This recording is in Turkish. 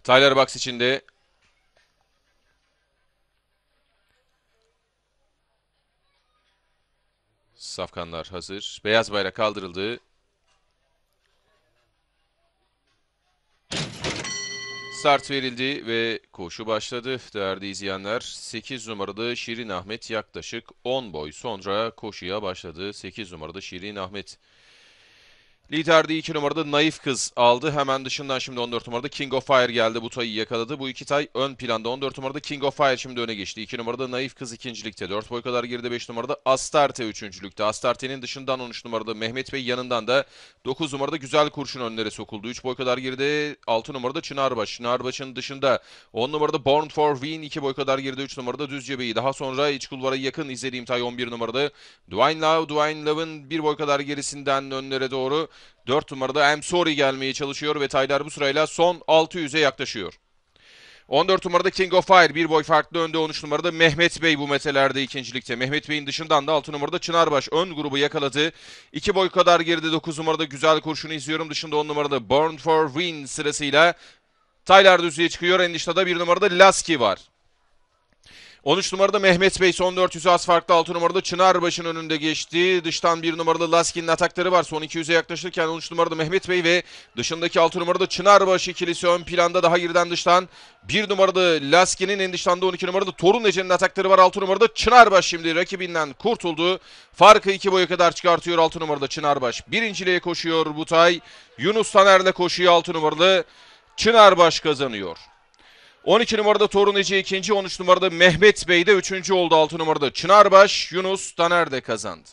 Tyler box içinde. Safkanlar hazır. Beyaz bayrak kaldırıldı. Start verildi ve koşu başladı. Değerli izleyenler, 8 numaralı Şirin Ahmet yaklaşık 10 boy sonra koşuya başladı. 8 numaralı Şirin Ahmet. Liderde 2 numarada Naif Kız aldı. Hemen dışından şimdi 14 numarada King of Fire geldi. Bu tayı yakaladı. Bu iki tay ön planda. 14 numarada King of Fire şimdi öne geçti. 2 numarada Naif Kız ikincilikte. 4 boy kadar geride 5 numarada Astarte üçüncülükte. Astarte'nin dışından 13 numarada Mehmet Bey, yanından da 9 numarada Güzel Kurşun önlere sokuldu. 3 boy kadar geride 6 numarada Çınarbaş. Çınarbaş'ın dışında 10 numarada Born for Win. 2 boy kadar geride 3 numarada Düzce Bey'i. Daha sonra iç kulvara yakın izlediğim tay 11 numarada Dwayne Love. Dwayne Love'ın 1 boy kadar gerisinden önlere doğru 4 numarada I'm Sorry gelmeye çalışıyor ve taylar bu sırayla son 600'e yaklaşıyor. 14 numarada King of Fire 1 boy farklı önde. 13 numarada Mehmet Bey bu metelerde ikincilikte. Mehmet Bey'in dışından da 6 numarada Çınarbaş ön grubu yakaladı. 2 boy kadar geride 9 numarada Güzel Kurşun'u izliyorum. Dışında 10 numarada Born for Win sırasıyla taylar düzlüğe çıkıyor. En dışta da 1 numarada Lasky var. 13 numarada Mehmet Bey son 400'ü az farklı. 6 numarada Çınarbaş'ın önünde geçti. Dıştan 1 numarada Lasky'nin atakları var. Son 200'e yaklaşırken 13 numarada Mehmet Bey ve dışındaki 6 numarada Çınarbaş ikilisi ön planda. Daha geriden dıştan 1 numarada Lasky'nin, en dıştan da 12 numarada Torun Ece'nin atakları var. 6 numarada Çınarbaş şimdi rakibinden kurtuldu. Farkı 2 boya kadar çıkartıyor 6 numarada Çınarbaş. Birinciliğe koşuyor bu tay. Yunus Taner'le koşuyor 6 numaralı Çınarbaş kazanıyor. 12 numarada Torun Ece ikinci, 13 numarada Mehmet Bey de üçüncü oldu 6 numarada Çınarbaş. Yunus Taner de kazandı.